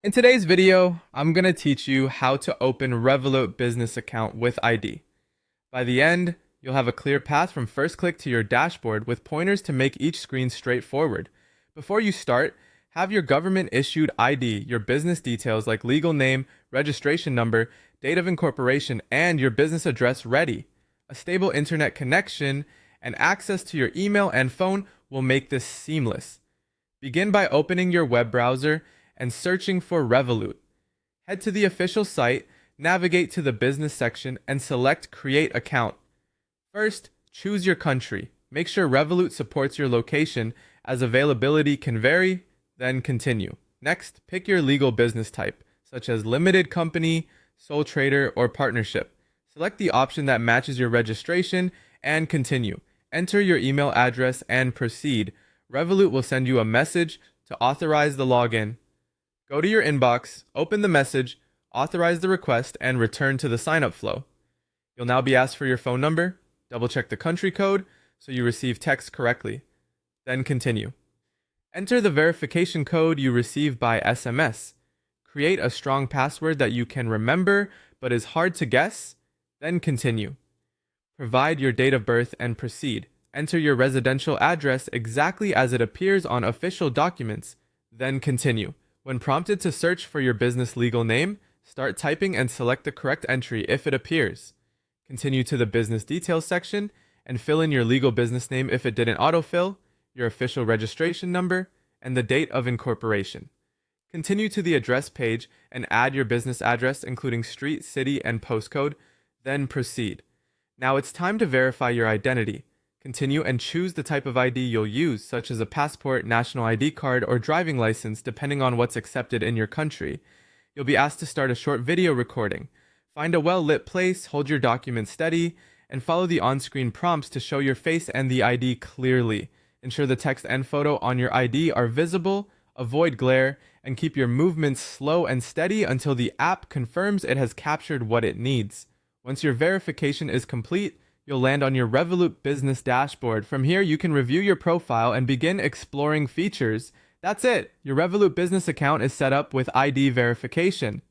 In today's video, I'm going to teach you how to open Revolut Business Account with ID. By the end, you'll have a clear path from first click to your dashboard with pointers to make each screen straightforward. Before you start, have your government-issued ID, your business details like legal name, registration number, date of incorporation, and your business address ready. A stable internet connection and access to your email and phone will make this seamless. Begin by opening your web browser and searching for Revolut. Head to the official site, navigate to the business section, and select Create Account. First, choose your country. Make sure Revolut supports your location as availability can vary, then continue. Next, pick your legal business type, such as limited company, sole trader, or partnership. Select the option that matches your registration and continue. Enter your email address and proceed. Revolut will send you a message to authorize the login. Go to your inbox, open the message, authorize the request, and return to the sign-up flow. You'll now be asked for your phone number. Double-check the country code so you receive text correctly. Then continue. Enter the verification code you receive by SMS. Create a strong password that you can remember but is hard to guess. Then continue. Provide your date of birth and proceed. Enter your residential address exactly as it appears on official documents. Then continue. When prompted to search for your business legal name, start typing and select the correct entry if it appears. Continue to the business details section and fill in your legal business name if it didn't autofill, your official registration number, and the date of incorporation. Continue to the address page and add your business address including street, city, and postcode, then proceed. Now it's time to verify your identity. Continue and choose the type of ID you'll use, such as a passport, national ID card, or driving license, depending on what's accepted in your country. You'll be asked to start a short video recording. Find a well-lit place, hold your document steady, and follow the on-screen prompts to show your face and the ID clearly. Ensure the text and photo on your ID are visible, avoid glare, and keep your movements slow and steady until the app confirms it has captured what it needs. Once your verification is complete, you'll land on your Revolut business dashboard. From here, you can review your profile and begin exploring features. That's it. Your Revolut business account is set up with ID verification.